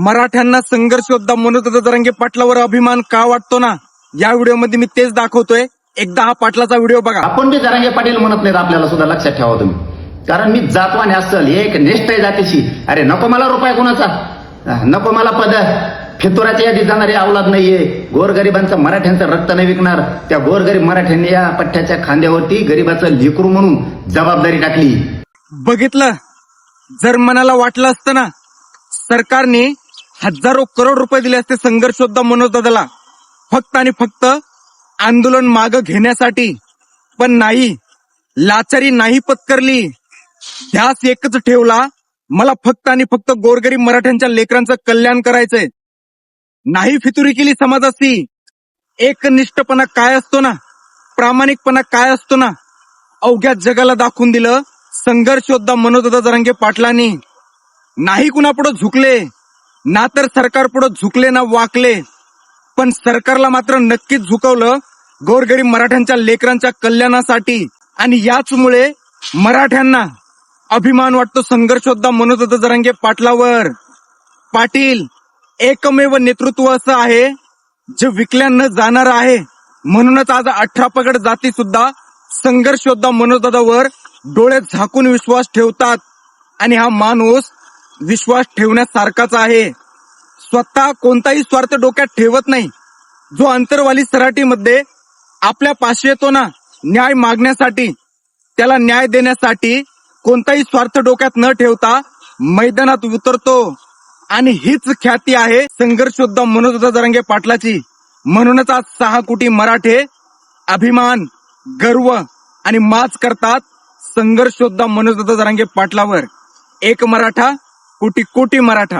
मराठ्यांना संघर्ष योद्धा मनोज जरांगे पाटलावर अभिमान का वाटतो ना, या व्हिडिओमध्ये मी तेच दाखवतोय. एकदा हा पाटलाचा व्हिडिओ बघा. आपण बी जरांगे पाटील म्हणत नाहीत, आपल्याला सुद्धा लक्षात ठेवा तुम्ही. कारण मी जातवाने असल, एक निष्ठ आहे जातीशी. अरे नको मला रुपया कोणाचा, नको मला पद. फितुराच्या यादी जाणारी अवलाद नाहीये. गोरगरिबांचं मराठ्यांचं रक्त नाही विकणार. त्या गोरगरीब मराठ्यांनी या पठ्ठ्याच्या खांद्यावरती गरीबाचं लेकरू म्हणून जबाबदारी टाकली. बघितलं, जर मनाला वाटलं असतं ना सरकारने हजारो करोड रुपये दिले असते संघर्ष योद्धा मनोज दादाला, फक्त आणि फक्त आंदोलन मागं घेण्यासाठी. पण नाही, लाचारी नाही पत्करली. ध्यास एकच ठेवला, मला फक्त आणि फक्त गोरगरीब मराठ्यांच्या लेकरांचं कल्याण करायचंय. नाही फितुरी केली समाजाची. एकनिष्ठपणा काय असतो ना, प्रामाणिकपणा काय असतो ना, अवघ्या जगाला दाखवून दिलं संघर्ष योद्धा मनोज जरांगे पाटलांनी. नाही कुणापुढे झुकले ना, तर सरकार पुढे झुकले ना वाकले. पण सरकारला मात्र नक्कीच झुकवलं गोरगरीब मराठ्यांच्या लेकरांच्या कल्याणासाठी. आणि याचमुळे मराठ्यांना अभिमान वाटतो संघर्ष योद्धा मनोज जरांगे पाटलावर. पाटील एकमेव नेतृत्व असं आहे जे विकल्या न जाणार आहे. म्हणूनच आज 18 पगड जाती सुद्धा संघर्ष योद्धा मनोज दादावर डोळे झाकून विश्वास ठेवतात. आणि हा माणूस विश्वास ठेवण्यासारखाच आहे. स्वतः कोणताही स्वार्थ डोक्यात ठेवत नाही. जो अंतरवाली सराटीमध्ये आपल्या पाशी येतो ना न्याय मागण्यासाठी, त्याला न्याय देण्यासाठी कोणताही स्वार्थ डोक्यात न ठेवता मैदानात उतरतो. आणि हीच ख्याती आहे संघर्ष योद्धा मनोज जरांगे पाटलाची. म्हणूनच आज 6 कोटी मराठे अभिमान, गर्व आणि माच करतात संघर्ष योद्धा मनोज जरांगे पाटलावर. एक मराठा, कोटी कोटी मराठा.